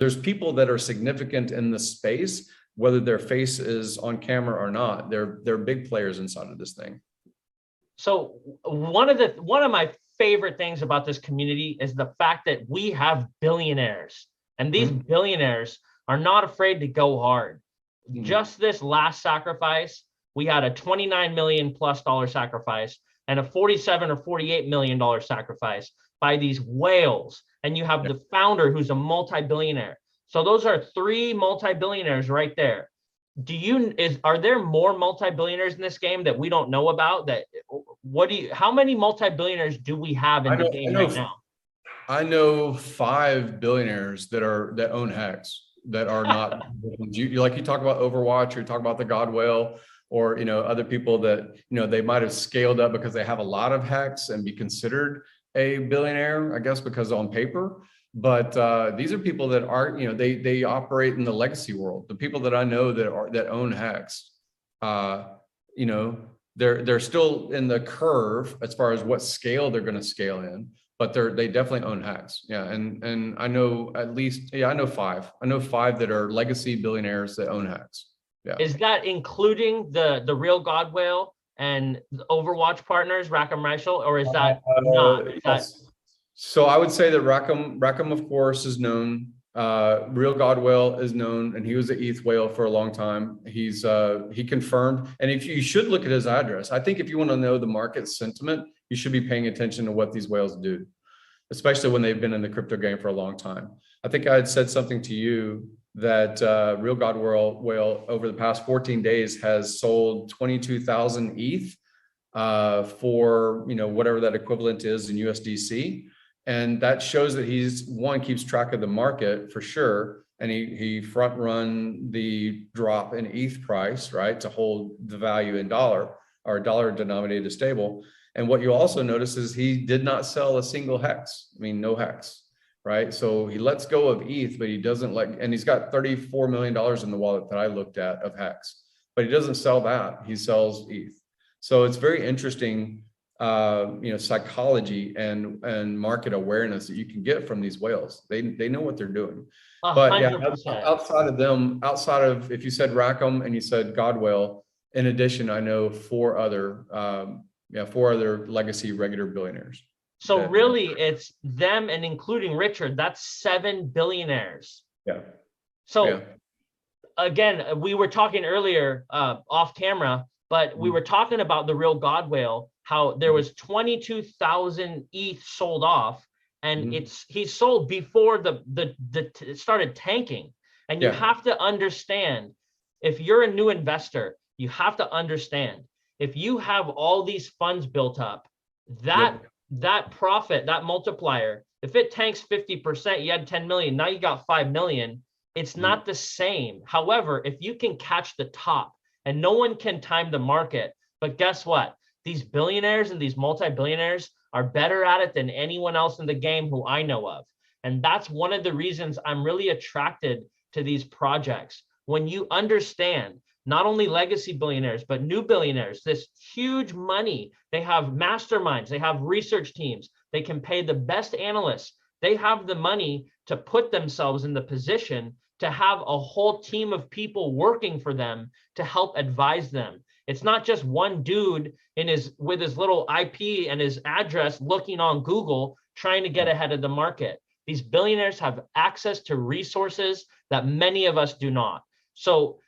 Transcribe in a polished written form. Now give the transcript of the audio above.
there's people that are significant in the space, whether their face is on camera or not. They're big players inside of this thing. So one of my favorite things about this community is the fact that we have billionaires, and these billionaires are not afraid to go hard. Just this last sacrifice, we had a $29 million+ sacrifice and a $47 or $48 million sacrifice by these whales. And you have the founder who's a multi-billionaire. So those are 3 multi-billionaires right there. Are there more multi-billionaires in this game that we don't know about? How many multi-billionaires do we have in the game right now? I know 5 billionaires that own Hex that are not like you talk about Overwatch, or you talk about the God Whale, or other people that they might have scaled up because they have a lot of Hex and be considered a billionaire, I guess, because on paper. But these are people that are, they operate in the legacy world. The people that I know that own Hex, they're still in the curve as far as what scale they're going to scale in, but they definitely own Hex. Yeah, and I know at least, I know 5. I know 5 that are legacy billionaires that own Hex. Yeah. Is that including the real God Whale and the Overwatch partners, Rackham Rachel, or is that not? So I would say that Rackham, of course, is known. Real God Whale is known, and he was an ETH whale for a long time. He confirmed, and if you should look at his address. I think if you want to know the market sentiment, you should be paying attention to what these whales do, especially when they've been in the crypto game for a long time. I think I had said something to you that Real God Whale over the past 14 days has sold 22,000 ETH for whatever that equivalent is in USDC. And that shows that keeps track of the market for sure. And he front run the drop in ETH price, right, to hold the value in dollar or dollar denominated stable. And what you also notice is he did not sell a single Hex. I mean, no Hex, right? So he lets go of ETH, but he doesn't and he's got $34 million in the wallet that I looked at of Hex, but he doesn't sell that. He sells ETH. So it's very interesting, psychology and market awareness that you can get from these whales. They know what they're doing. 100%. But yeah, outside of if you said Rackham and you said God Whale, in addition, I know 4 other legacy regular billionaires. So really, it's them and including Richard. That's 7 billionaires. Yeah. So again, we were talking earlier off camera. But we were talking about the real God Whale, how there was 22,000 ETH sold off, and he sold before it started tanking. And you have to understand, if you're a new investor, you have to understand, if you have all these funds built up, that profit, that multiplier, if it tanks 50%, you had 10 million, now you got 5 million. It's not the same. However, if you can catch the top, and no one can time the market. But guess what? These billionaires and these multi-billionaires are better at it than anyone else in the game who I know of. And that's one of the reasons I'm really attracted to these projects. When you understand not only legacy billionaires, but new billionaires, this huge money, they have masterminds, they have research teams, they can pay the best analysts. They have the money to put themselves in the position to have a whole team of people working for them to help advise them. It's not just one dude with his little IP and his address looking on Google trying to get ahead of the market. These billionaires have access to resources that many of us do not. So